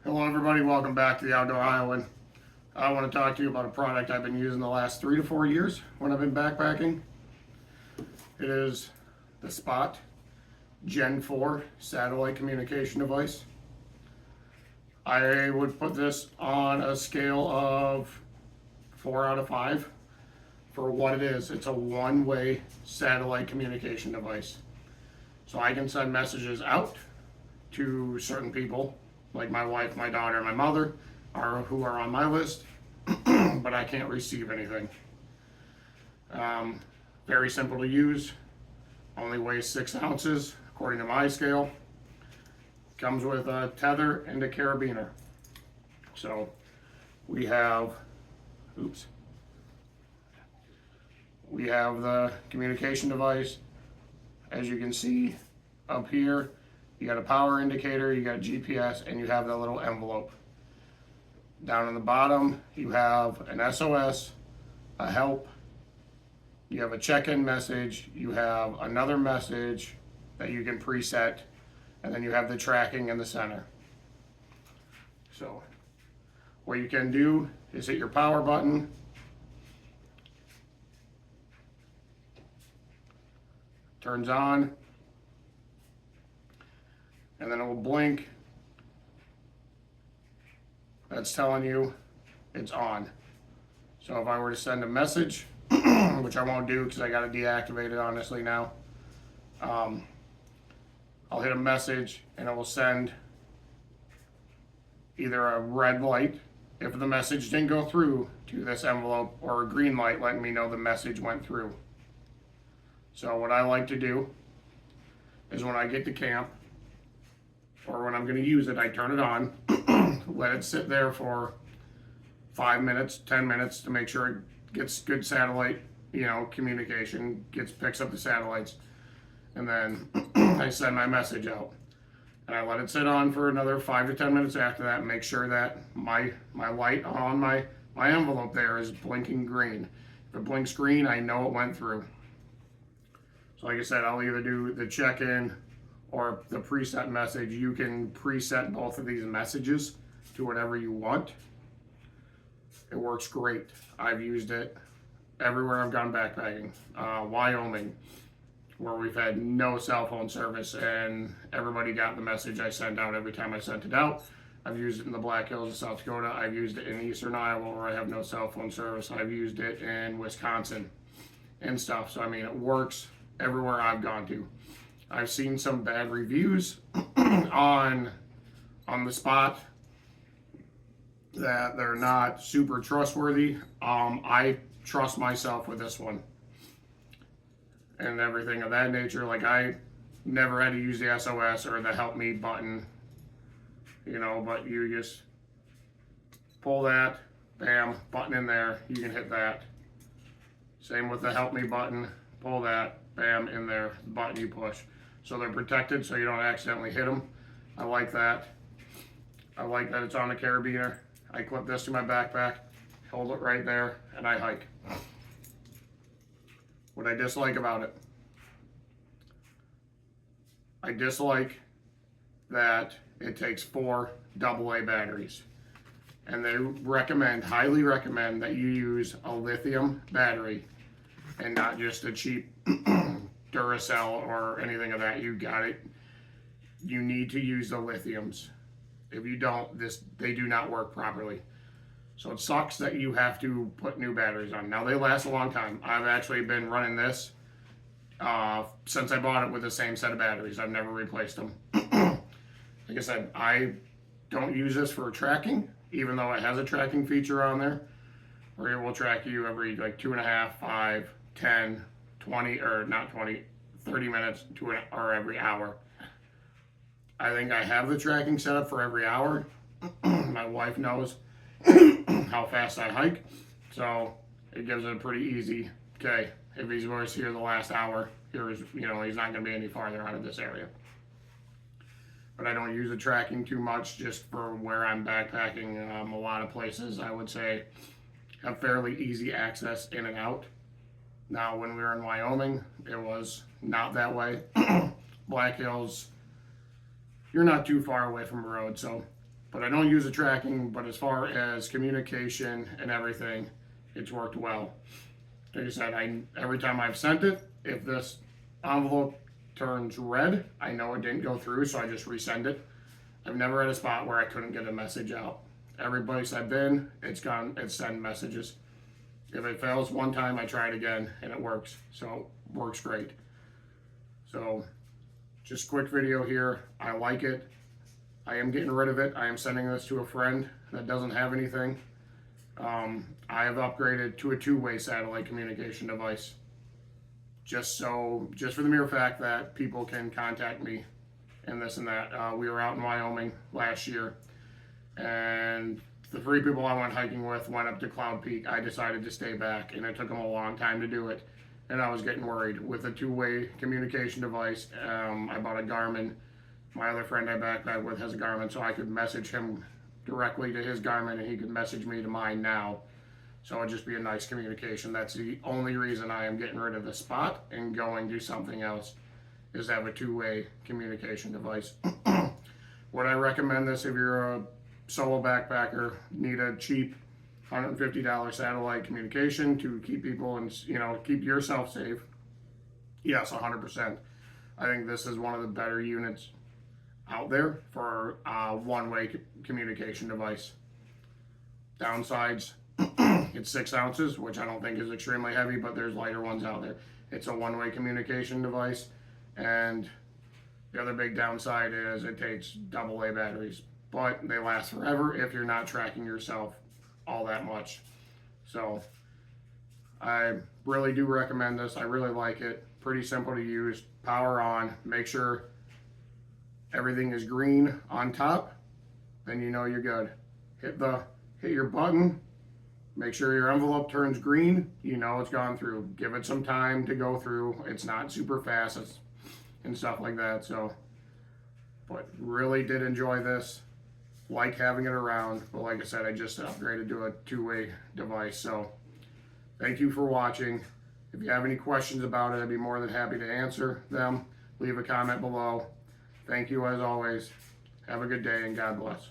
Hello everybody, welcome back to the Outdoor Iowan. I want to talk to you about a product I've been using the last 3 to 4 years when I've been backpacking. It is the Spot Gen 4 satellite communication device. I would put this on a scale of 4 out of 5 for what it is. It's a one-way satellite communication device. So I can send messages out to certain people like my wife, my daughter, and my mother, who are on my list, but I can't receive anything. Very simple to use, only weighs 6 ounces according to my scale. Comes with a tether and a carabiner. So we have, we have the communication device. As you can see up here, you got a power indicator, you got GPS, and you have that little envelope. Down on the bottom, you have an SOS, a help, you have a check-in message, you have another message that you can preset, and then you have the tracking in the center. So what you can do is hit your power button, turns on, and then it will blink. That's telling you it's on. So if I were to send a message, which I won't do because I got to deactivate it honestly now, I'll hit a message and it will send either a red light if the message didn't go through to this envelope, or a green light letting me know the message went through. So what I like to do is when I get to camp, or when I'm going to use it, I turn it on, let it sit there for 5 minutes, 10 minutes to make sure it gets good satellite, communication, picks up the satellites, and then I send my message out. And I let it sit on for another 5 to 10 minutes after that and make sure that my light on my envelope there is blinking green. If it blinks green, I know it went through. So like I said, I'll either do the check-in or the preset message. You can preset both of these messages to whatever you want. It works great. I've used it everywhere I've gone backpacking. Wyoming, where we've had no cell phone service and everybody got the message I sent out every time I sent it out. I've used it in the Black Hills of South Dakota. I've used it in eastern Iowa where I have no cell phone service. I've used it in Wisconsin and stuff. So I mean, it works everywhere I've gone to. I've seen some bad reviews on the Spot that they're not super trustworthy. I trust myself with this one and everything of that nature. Like, I never had to use the SOS or the help me button, but you just pull that, bam, button in there, you can hit that. Same with the help me button, pull that, bam, in there, the button you push. So they're protected so you don't accidentally hit them. I like that. I like that it's on the carabiner. I clip this to my backpack, hold it right there, and I hike. What I dislike about it, I dislike that it takes 4 AA batteries. And they highly recommend that you use a lithium battery and not just a cheap Duracell or anything of that. You got it. You need to use the lithiums. If you don't, they do not work properly. So it sucks that you have to put new batteries on. Now, they last a long time. I've actually been running this since I bought it with the same set of batteries. I've never replaced them. Like I said, I don't use this for tracking, even though it has a tracking feature on there where it will track you every 2.5, 5, 10, 20, or not 20, 30 minutes or every hour. I think I have the tracking set up for every hour. My wife knows how fast I hike, so it gives it a pretty easy, okay, if he's was here the last hour, he's not going to be any farther out of this area. But I don't use the tracking too much just for where I'm backpacking. A lot of places, I would say, have fairly easy access in and out. Now, when we were in Wyoming, it was not that way. Black Hills, you're not too far away from a road, so But I don't use the tracking, but as far as communication and everything, it's worked well. Like I said, every time I've sent it, if this envelope turns red, I know it didn't go through, so I just resend it. I've never had a spot where I couldn't get a message out. Every place I've been, it's send messages. If it fails one time, I try it again, and it works. So, works great. So, just quick video here. I like it. I am getting rid of it. I am sending this to a friend that doesn't have anything. I have upgraded to a two-way satellite communication device. Just for the mere fact that people can contact me and this and that. We were out in Wyoming last year, and the 3 people I went hiking with went up to Cloud Peak. I decided to stay back, and it took them a long time to do it, and I was getting worried. With a two-way communication device, I bought a Garmin. My other friend I backpacked with has a Garmin, so I could message him directly to his Garmin, and he could message me to mine now. So it'd just be a nice communication. That's the only reason I am getting rid of the Spot and going to something else, is have a two-way communication device. Would I recommend this if you're a solo backpacker, need a cheap $150 satellite communication to keep people and keep yourself safe? Yes, 100%. I think this is one of the better units out there for a one-way communication device. Downsides, it's 6 ounces, which I don't think is extremely heavy, but there's lighter ones out there. It's a one-way communication device, and the other big downside is it takes AA batteries, but they last forever if you're not tracking yourself all that much. So I really do recommend this. I really like it. Pretty simple to use. Power on. Make sure everything is green on top, then you know you're good. Hit your button. Make sure your envelope turns green. You know it's gone through. Give it some time to go through. It's not super fast and stuff like that. So, but really did enjoy this. Like having it around. But like I said, I just upgraded to a two-way device. So, thank you for watching. If you have any questions about it, I'd be more than happy to answer them. Leave a comment below. Thank you as always. Have a good day and God bless.